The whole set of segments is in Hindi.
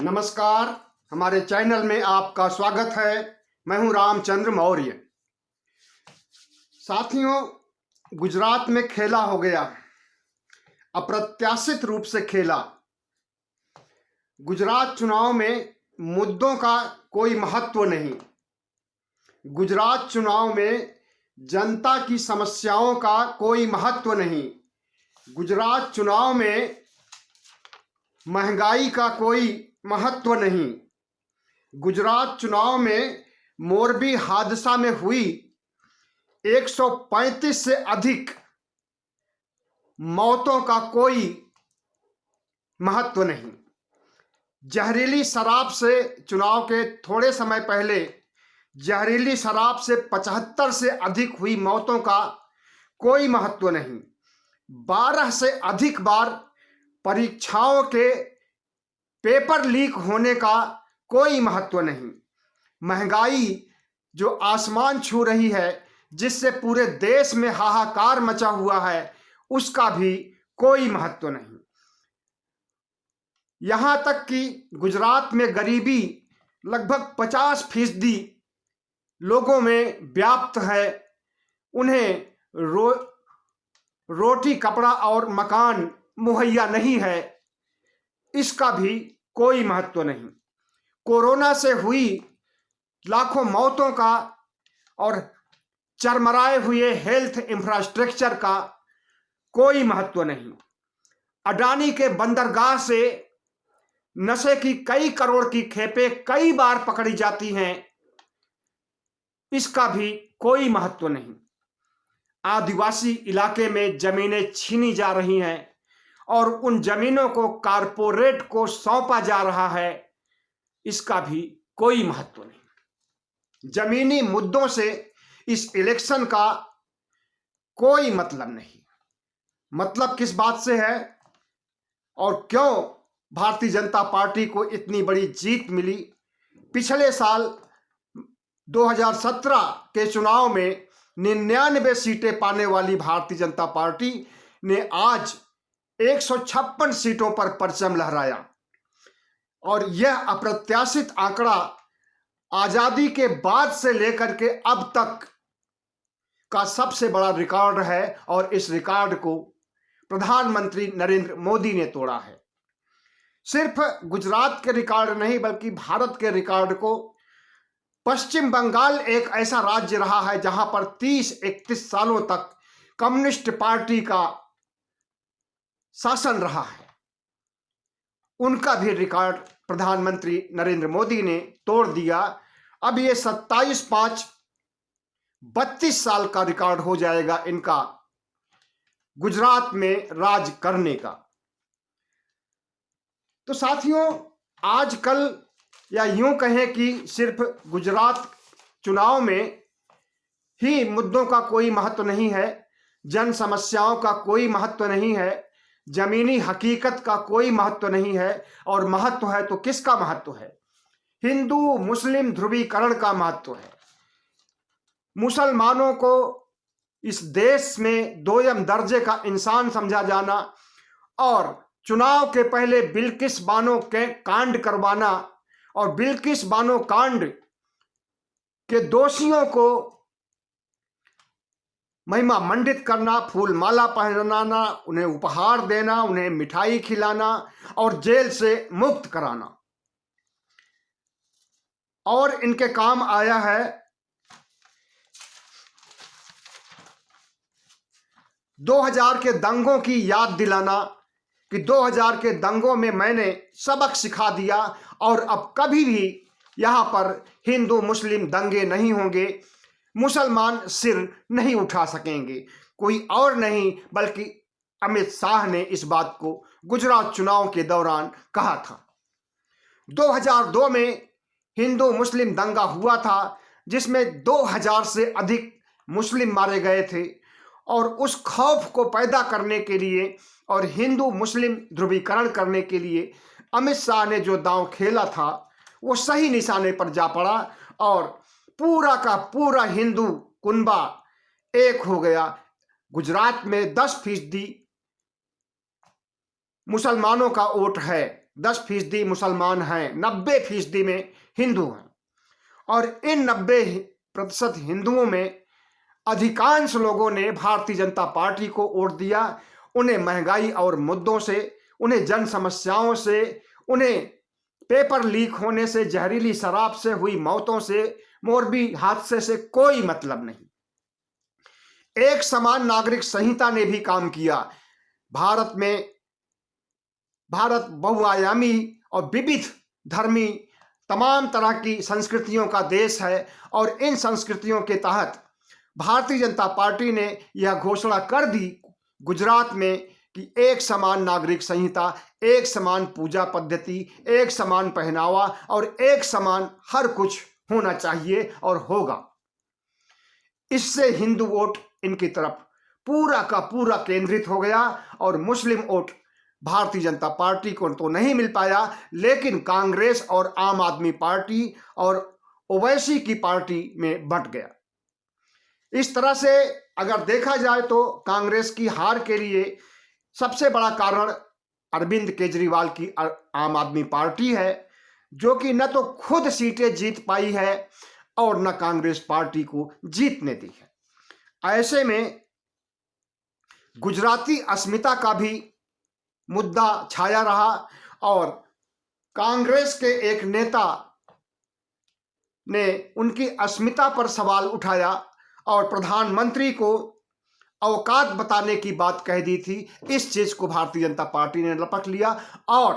नमस्कार। हमारे चैनल में आपका स्वागत है। मैं हूं रामचंद्र मौर्य। साथियों, गुजरात में खेला हो गया, अप्रत्याशित रूप से खेला। गुजरात चुनाव में मुद्दों का कोई महत्व नहीं। गुजरात चुनाव में जनता की समस्याओं का कोई महत्व नहीं। गुजरात चुनाव में महंगाई का कोई महत्व नहीं। गुजरात चुनाव में मोरबी हादसा में हुई 135 से अधिक मौतों का कोई महत्व नहीं। जहरीली शराब से चुनाव के थोड़े समय पहले जहरीली शराब से 75 से अधिक हुई मौतों का कोई महत्व नहीं। 12 से अधिक बार परीक्षाओं के पेपर लीक होने का कोई महत्व नहीं। महंगाई जो आसमान छू रही है, जिससे पूरे देश में हाहाकार मचा हुआ है, उसका भी कोई महत्व नहीं। यहां तक कि गुजरात में गरीबी लगभग 50% लोगों में व्याप्त है। उन्हें रोटी, कपड़ा और मकान मुहैया नहीं है, इसका भी कोई महत्व नहीं। कोरोना से हुई लाखों मौतों का और चरमराए हुए हेल्थ इंफ्रास्ट्रक्चर का कोई महत्व नहीं। अडानी के बंदरगाह से नशे की कई करोड़ की खेपें कई बार पकड़ी जाती हैं, इसका भी कोई महत्व नहीं। आदिवासी इलाके में जमीनें छीनी जा रही हैं और उन जमीनों को कारपोरेट को सौंपा जा रहा है, इसका भी कोई महत्व नहीं। जमीनी मुद्दों से इस इलेक्शन का कोई मतलब नहीं। मतलब किस बात से है और क्यों भारतीय जनता पार्टी को इतनी बड़ी जीत मिली? पिछले साल 2017 के चुनाव में 99 सीटें पाने वाली भारतीय जनता पार्टी ने आज 156 सीटों पर परचम लहराया और यह अप्रत्याशित आंकड़ा आजादी के बाद से लेकर के अब तक का सबसे बड़ा रिकॉर्ड है और इस रिकॉर्ड को प्रधानमंत्री नरेंद्र मोदी ने तोड़ा है। सिर्फ गुजरात के रिकॉर्ड नहीं, बल्कि भारत के रिकॉर्ड को पश्चिम बंगाल एक ऐसा राज्य रहा है जहां पर 30-31 सालों तक कम्युनिस्ट पार्टी का शासन रहा है, उनका भी रिकॉर्ड प्रधानमंत्री नरेंद्र मोदी ने तोड़ दिया। अब ये 27/5-32 साल का रिकॉर्ड हो जाएगा इनका गुजरात में राज करने का। तो साथियों, आजकल या यूं कहें कि सिर्फ गुजरात चुनाव में ही मुद्दों का कोई महत्व नहीं है, जन समस्याओं का कोई महत्व नहीं है, जमीनी हकीकत का कोई महत्व नहीं है। और महत्व है तो किसका महत्व है? हिंदू मुस्लिम ध्रुवीकरण का महत्व है। मुसलमानों को इस देश में दोयम दर्जे का इंसान समझा जाना और चुनाव के पहले बिल्किस बानो के कांड करवाना और बिल्किस बानो कांड के दोषियों को महिमा मंडित करना, फूल माला पहनाना, उन्हें उपहार देना, उन्हें मिठाई खिलाना और जेल से मुक्त कराना, और इनके काम आया है 2000 के दंगों की याद दिलाना कि 2000 के दंगों में मैंने सबक सिखा दिया और अब कभी भी यहां पर हिंदू मुस्लिम दंगे नहीं होंगे, मुसलमान सिर नहीं उठा सकेंगे। कोई और नहीं बल्कि अमित शाह ने इस बात को गुजरात चुनाव के दौरान कहा था। 2002 में हिंदू मुस्लिम दंगा हुआ था जिसमें 2000 से अधिक मुस्लिम मारे गए थे, और उस खौफ को पैदा करने के लिए और हिंदू मुस्लिम ध्रुवीकरण करने के लिए अमित शाह ने जो दांव खेला था वो सही निशाने पर जा पड़ा और पूरा का पूरा हिंदू कुनबा एक हो गया। गुजरात में 10% मुसलमानों का वोट है, 10% मुसलमान हैं, 90% में हिंदू हैं। और इन 90% हिंदुओं में अधिकांश लोगों ने भारतीय जनता पार्टी को वोट दिया। उन्हें महंगाई और मुद्दों से, उन्हें जन समस्याओं से, उन्हें पेपर लीक होने से, जहरीली शराब से हुई मौतों से, मोरबी हादसे से कोई मतलब नहीं। एक समान नागरिक संहिता ने भी काम किया। भारत बहुआयामी और विविध धर्मी तमाम तरह की संस्कृतियों का देश है और इन संस्कृतियों के तहत भारतीय जनता पार्टी ने यह घोषणा कर दी गुजरात में कि एक समान नागरिक संहिता, एक समान पूजा पद्धति, एक समान पहनावा और एक समान हर कुछ होना चाहिए और होगा। इससे हिंदू वोट इनकी तरफ पूरा का पूरा केंद्रित हो गया और मुस्लिम वोट भारतीय जनता पार्टी को तो नहीं मिल पाया, लेकिन कांग्रेस और आम आदमी पार्टी और ओवैसी की पार्टी में बंट गया। इस तरह से अगर देखा जाए तो कांग्रेस की हार के लिए सबसे बड़ा कारण अरविंद केजरीवाल की आम आदमी पार्टी है, जो कि न तो खुद सीटें जीत पाई है और न कांग्रेस पार्टी को जीतने दी है। ऐसे में गुजराती अस्मिता का भी मुद्दा छाया रहा और कांग्रेस के एक नेता ने उनकी अस्मिता पर सवाल उठाया और प्रधानमंत्री को औकात बताने की बात कह दी थी। इस चीज को भारतीय जनता पार्टी ने लपक लिया और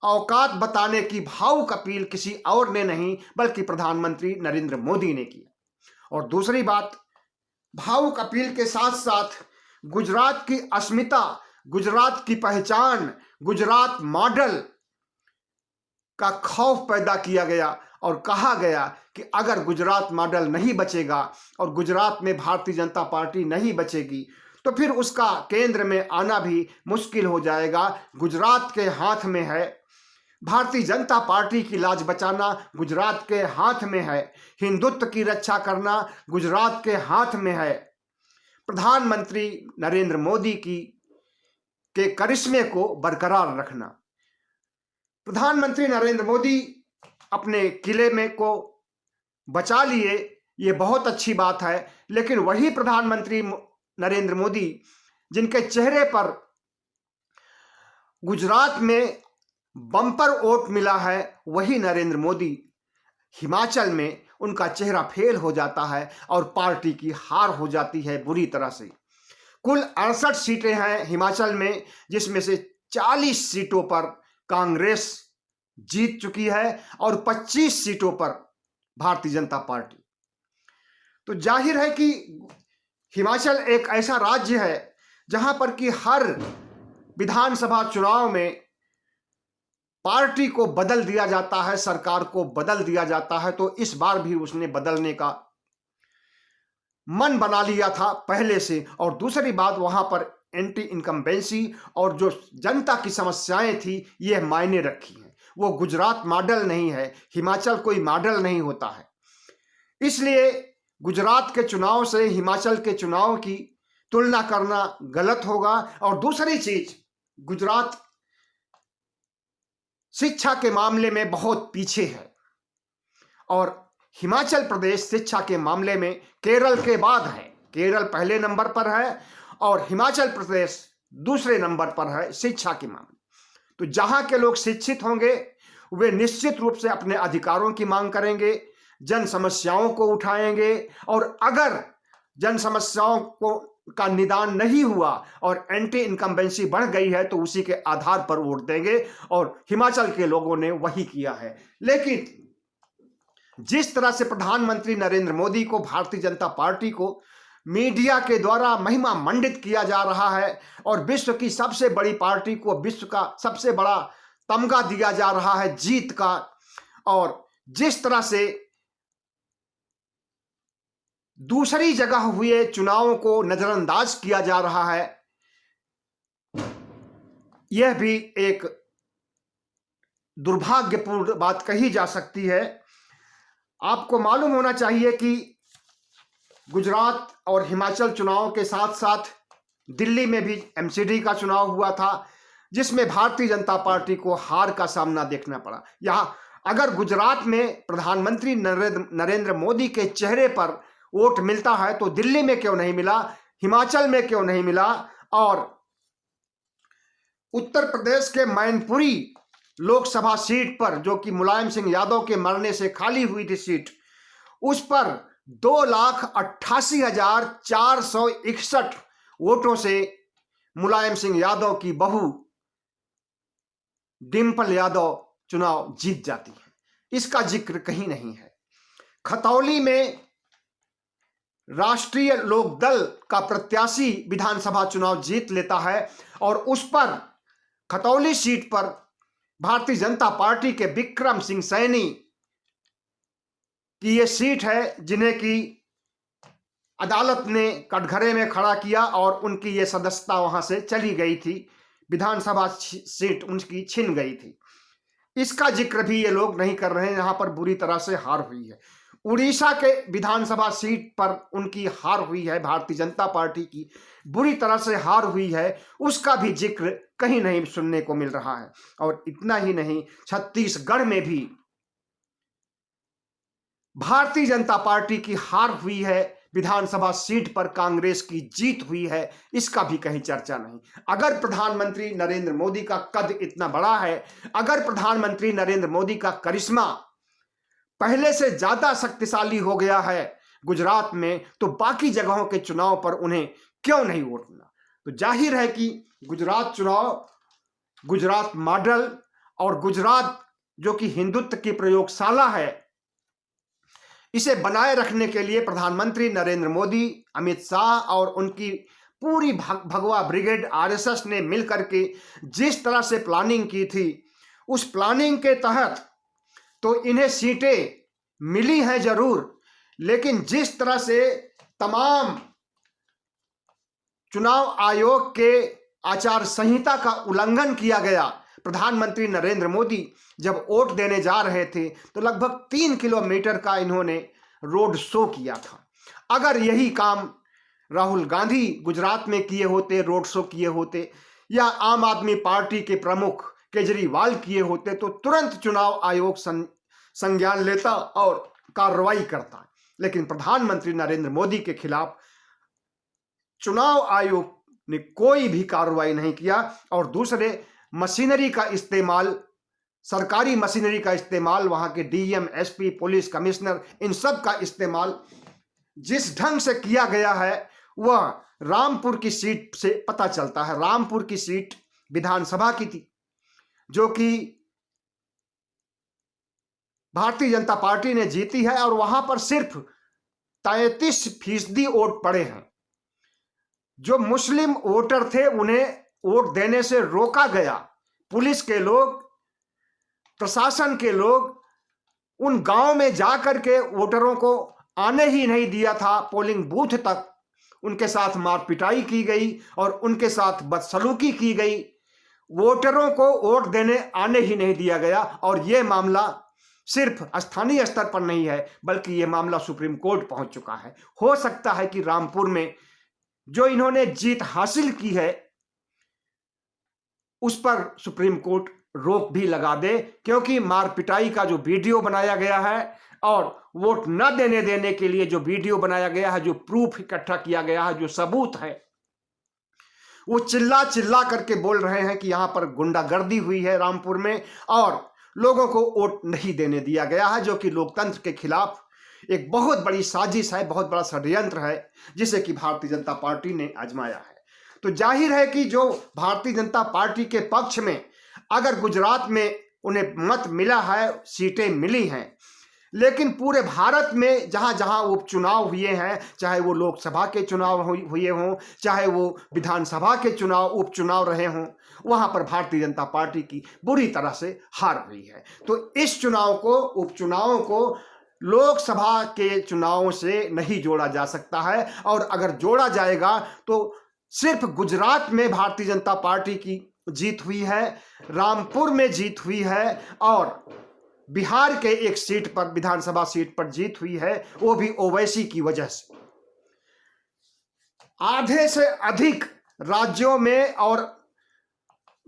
औकात बताने की भावुक अपील किसी और ने नहीं बल्कि प्रधानमंत्री नरेंद्र मोदी ने किया। और दूसरी बात, भावुक अपील के साथ साथ गुजरात की अस्मिता, गुजरात की पहचान, गुजरात मॉडल का खौफ पैदा किया गया और कहा गया कि अगर गुजरात मॉडल नहीं बचेगा और गुजरात में भारतीय जनता पार्टी नहीं बचेगी तो फिर उसका केंद्र में आना भी मुश्किल हो जाएगा। गुजरात के हाथ में है, भारतीय जनता पार्टी की लाज बचाना गुजरात के हाथ में है, हिंदुत्व की रक्षा करना गुजरात के हाथ में है। प्रधानमंत्री नरेंद्र मोदी के करिश्मे को बरकरार रखना। प्रधानमंत्री नरेंद्र मोदी अपने किले में को बचा लिए, ये बहुत अच्छी बात है, लेकिन वही प्रधानमंत्री नरेंद्र मोदी जिनके चेहरे पर गुजरात में बम्पर वोट मिला है, वही नरेंद्र मोदी हिमाचल में उनका चेहरा फेल हो जाता है और पार्टी की हार हो जाती है बुरी तरह से। कुल 68 सीटें हैं हिमाचल में, जिसमें से 40 सीटों पर कांग्रेस जीत चुकी है और 25 सीटों पर भारतीय जनता पार्टी। तो जाहिर है कि हिमाचल एक ऐसा राज्य है जहां पर कि हर विधानसभा चुनाव में पार्टी को बदल दिया जाता है, सरकार को बदल दिया जाता है। तो इस बार भी उसने बदलने का मन बना लिया था पहले से। और दूसरी बात, वहां पर एंटी इनकम्बेंसी और जो जनता की समस्याएं थी ये मायने रखी हैं। वो गुजरात मॉडल नहीं है, हिमाचल कोई मॉडल नहीं होता है। इसलिए गुजरात के चुनाव से हिमाचल के चुनाव की तुलना करना गलत होगा। और दूसरी चीज, गुजरात शिक्षा के मामले में बहुत पीछे है और हिमाचल प्रदेश शिक्षा के मामले में केरल के बाद है। केरल पहले नंबर पर है और हिमाचल प्रदेश दूसरे नंबर पर है शिक्षा के मामले। तो जहां के लोग शिक्षित होंगे वे निश्चित रूप से अपने अधिकारों की मांग करेंगे, जन समस्याओं को उठाएंगे और अगर जन समस्याओं का निदान नहीं हुआ और एंटी इनकम्बेंसी बढ़ गई है तो उसी के आधार पर वोट देंगे और हिमाचल के लोगों ने वही किया है। लेकिन जिस तरह से प्रधानमंत्री नरेंद्र मोदी को, भारतीय जनता पार्टी को मीडिया के द्वारा महिमा मंडित किया जा रहा है और विश्व की सबसे बड़ी पार्टी को विश्व का सबसे बड़ा तमगा दिया जा रहा है जीत का, और जिस तरह से दूसरी जगह हुए चुनावों को नजरअंदाज किया जा रहा है, यह भी एक दुर्भाग्यपूर्ण बात कही जा सकती है। आपको मालूम होना चाहिए कि गुजरात और हिमाचल चुनाव के साथ साथ दिल्ली में भी एमसीडी का चुनाव हुआ था। जिसमें भारतीय जनता पार्टी को हार का सामना देखना पड़ा। यहाँ अगर गुजरात में प्रधानमंत्री नरेंद्र मोदी के चेहरे पर वोट मिलता है तो दिल्ली में क्यों नहीं मिला, हिमाचल में क्यों नहीं मिला, और उत्तर प्रदेश के मैनपुरी लोकसभा सीट पर, जो कि मुलायम सिंह यादव के मरने से खाली हुई थी सीट, उस पर 2,88,461 वोटों से मुलायम सिंह यादव की बहू डिंपल यादव चुनाव जीत जाती है। इसका जिक्र कहीं नहीं है। खतौली में राष्ट्रीय लोकदल का प्रत्याशी विधानसभा चुनाव जीत लेता है और उस पर, खतौली सीट पर भारतीय जनता पार्टी के विक्रम सिंह सैनी की ये सीट है, जिन्हें की अदालत ने कटघरे में खड़ा किया और उनकी ये सदस्यता वहां से चली गई थी, विधानसभा सीट उनकी छिन गई थी। इसका जिक्र भी ये लोग नहीं कर रहे हैं। यहां पर बुरी तरह से हार हुई है। उड़ीसा के विधानसभा सीट पर उनकी हार हुई है, भारतीय जनता पार्टी की बुरी तरह से हार हुई है, उसका भी जिक्र कहीं नहीं सुनने को मिल रहा है। और इतना ही नहीं, छत्तीसगढ़ में भी भारतीय जनता पार्टी की हार हुई है, विधानसभा सीट पर कांग्रेस की जीत हुई है, इसका भी कहीं चर्चा नहीं। अगर प्रधानमंत्री नरेंद्र मोदी का कद इतना बड़ा है, अगर प्रधानमंत्री नरेंद्र मोदी का करिश्मा पहले से ज्यादा शक्तिशाली हो गया है गुजरात में, तो बाकी जगहों के चुनाव पर उन्हें क्यों नहीं वोटना। तो जाहिर है कि गुजरात चुनाव, गुजरात मॉडल और गुजरात जो कि हिंदुत्व की प्रयोगशाला है, इसे बनाए रखने के लिए प्रधानमंत्री नरेंद्र मोदी, अमित शाह और उनकी पूरी भगवा ब्रिगेड आरएसएस ने मिलकर के जिस तरह से प्लानिंग की थी, उस प्लानिंग के तहत तो इन्हें सीटें मिली हैं जरूर, लेकिन जिस तरह से तमाम चुनाव आयोग के आचार संहिता का उल्लंघन किया गया, प्रधानमंत्री नरेंद्र मोदी जब वोट देने जा रहे थे तो लगभग 3 किलोमीटर का इन्होंने रोड शो किया था। अगर यही काम राहुल गांधी गुजरात में किए होते, रोड शो किए होते, या आम आदमी पार्टी के प्रमुख केजरीवाल किए होते, तो तुरंत चुनाव आयोग संज्ञान लेता और कार्रवाई करता। लेकिन प्रधानमंत्री नरेंद्र मोदी के खिलाफ चुनाव आयोग ने कोई भी कार्रवाई नहीं किया। और दूसरे, मशीनरी का इस्तेमाल, सरकारी मशीनरी का इस्तेमाल, वहां के डीएम, एसपी, पुलिस कमिश्नर, इन सब का इस्तेमाल जिस ढंग से किया गया है वह रामपुर की सीट से पता चलता है। रामपुर की सीट विधानसभा की थी, जो कि भारतीय जनता पार्टी ने जीती है, और वहां पर सिर्फ 33% वोट पड़े हैं। जो मुस्लिम वोटर थे उन्हें वोट देने से रोका गया। पुलिस के लोग, प्रशासन के लोग उन गांव में जाकर के वोटरों को आने ही नहीं दिया था, पोलिंग बूथ तक उनके साथ मारपिटाई की गई और उनके साथ बदसलूकी की गई। वोटरों को वोट देने आने ही नहीं दिया गया। और यह मामला सिर्फ स्थानीय स्तर पर नहीं है, बल्कि यह मामला सुप्रीम कोर्ट पहुंच चुका है। हो सकता है कि रामपुर में जो इन्होंने जीत हासिल की है उस पर सुप्रीम कोर्ट रोक भी लगा दे, क्योंकि मारपिटाई का जो वीडियो बनाया गया है और वोट न देने के लिए जो वीडियो बनाया गया है, जो प्रूफ इकट्ठा किया गया है, जो सबूत है, वो चिल्ला चिल्ला करके बोल रहे हैं कि यहां पर गुंडागर्दी हुई है रामपुर में और लोगों को वोट नहीं देने दिया गया है, जो कि लोकतंत्र के खिलाफ एक बहुत बड़ी साजिश है, बहुत बड़ा षड्यंत्र है, जिसे कि भारतीय जनता पार्टी ने आजमाया है। तो जाहिर है कि जो भारतीय जनता पार्टी के पक्ष में अगर गुजरात में उन्हें मत मिला है, सीटें मिली हैं, लेकिन पूरे भारत में जहां जहां उपचुनाव हुए हैं, चाहे वो लोकसभा के चुनाव हुए हों, चाहे वो विधानसभा के चुनाव उपचुनाव रहे हों, वहां पर भारतीय जनता पार्टी की बुरी तरह से हार हुई है। तो इस चुनाव को, उपचुनावों को लोकसभा के चुनावों से नहीं जोड़ा जा सकता है, और अगर जोड़ा जाएगा तो सिर्फ गुजरात में भारतीय जनता पार्टी की जीत हुई है, रामपुर में जीत हुई है, और बिहार के एक सीट पर, विधानसभा सीट पर जीत हुई है, वो भी ओवैसी की वजह से। आधे से अधिक राज्यों में और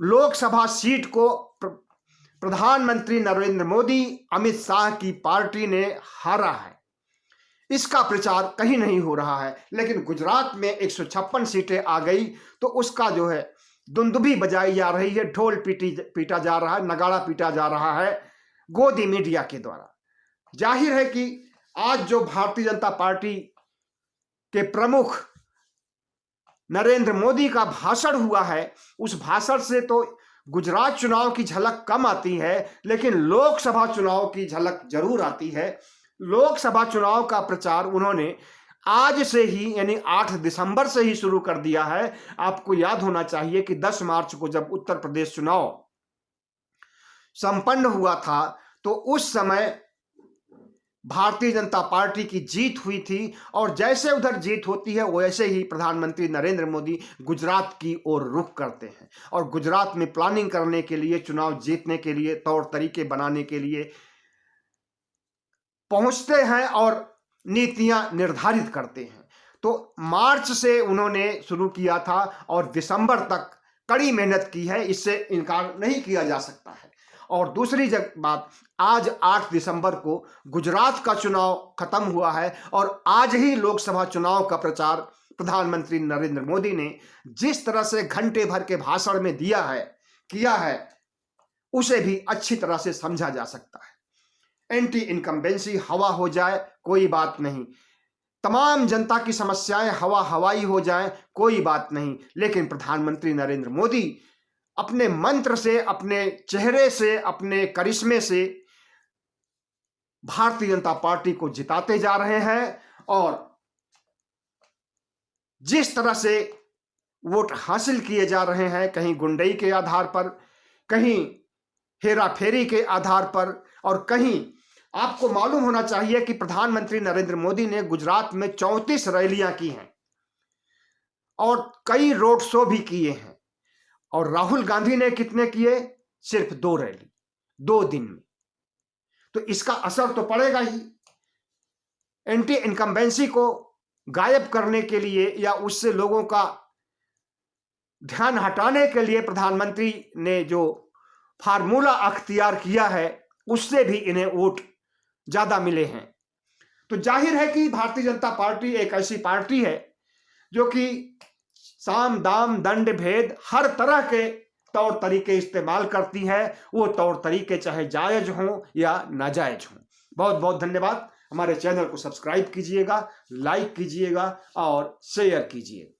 लोकसभा सीट को प्रधानमंत्री नरेंद्र मोदी, अमित शाह की पार्टी ने हारा है। इसका प्रचार कहीं नहीं हो रहा है। लेकिन गुजरात में 156 सीटें आ गई तो उसका जो है दुंदुभी बजाई जा रही है, ढोल पीटा जा रहा है, नगाड़ा पीटा जा रहा है गोदी मीडिया के द्वारा। जाहिर है कि आज जो भारतीय जनता पार्टी के प्रमुख नरेंद्र मोदी का भाषण हुआ है, उस भाषण से तो गुजरात चुनाव की झलक कम आती है, लेकिन लोकसभा चुनाव की झलक जरूर आती है। लोकसभा चुनाव का प्रचार उन्होंने आज से ही यानी 8 दिसंबर से ही शुरू कर दिया है। आपको याद होना चाहिए कि 10 मार्च को जब उत्तर प्रदेश चुनाव संपन्न हुआ था तो उस समय भारतीय जनता पार्टी की जीत हुई थी, और जैसे उधर जीत होती है वैसे ही प्रधानमंत्री नरेंद्र मोदी गुजरात की ओर रुख करते हैं और गुजरात में प्लानिंग करने के लिए, चुनाव जीतने के लिए, तौर तरीके बनाने के लिए पहुंचते हैं और नीतियां निर्धारित करते हैं। तो मार्च से उन्होंने शुरू किया था और दिसंबर तक कड़ी मेहनत की है, इससे इनकार नहीं किया जा सकता है। और दूसरी बात, आज 8 दिसंबर को गुजरात का चुनाव खत्म हुआ है और आज ही लोकसभा चुनाव का प्रचार प्रधानमंत्री नरेंद्र मोदी ने जिस तरह से घंटे भर के भाषण में किया है उसे भी अच्छी तरह से समझा जा सकता है। एंटी इनकम्बेंसी हवा हो जाए कोई बात नहीं, तमाम जनता की समस्याएं हवाई हो जाएं कोई बात नहीं, लेकिन प्रधानमंत्री नरेंद्र मोदी अपने मंत्र से, अपने चेहरे से, अपने करिश्मे से भारतीय जनता पार्टी को जिताते जा रहे हैं। और जिस तरह से वोट हासिल किए जा रहे हैं, कहीं गुंडई के आधार पर, कहीं हेरा फेरी के आधार पर, और कहीं आपको मालूम होना चाहिए कि प्रधानमंत्री नरेंद्र मोदी ने गुजरात में 34 रैलियां की हैं और कई रोड शो भी किए हैं। और राहुल गांधी ने कितने किए? सिर्फ 2 रैली 2 दिन में। तो इसका असर तो पड़ेगा ही। एंटी इनकम्बेंसी को गायब करने के लिए या उससे लोगों का ध्यान हटाने के लिए प्रधानमंत्री ने जो फार्मूला अख्तियार किया है उससे भी इन्हें वोट ज्यादा मिले हैं। तो जाहिर है कि भारतीय जनता पार्टी एक ऐसी पार्टी है जो कि साम दाम दंड भेद हर तरह के तौर तरीके इस्तेमाल करती है, वो तौर तरीके चाहे जायज हों या नाजायज हों। बहुत बहुत धन्यवाद। हमारे चैनल को सब्सक्राइब कीजिएगा, लाइक कीजिएगा और शेयर कीजिए।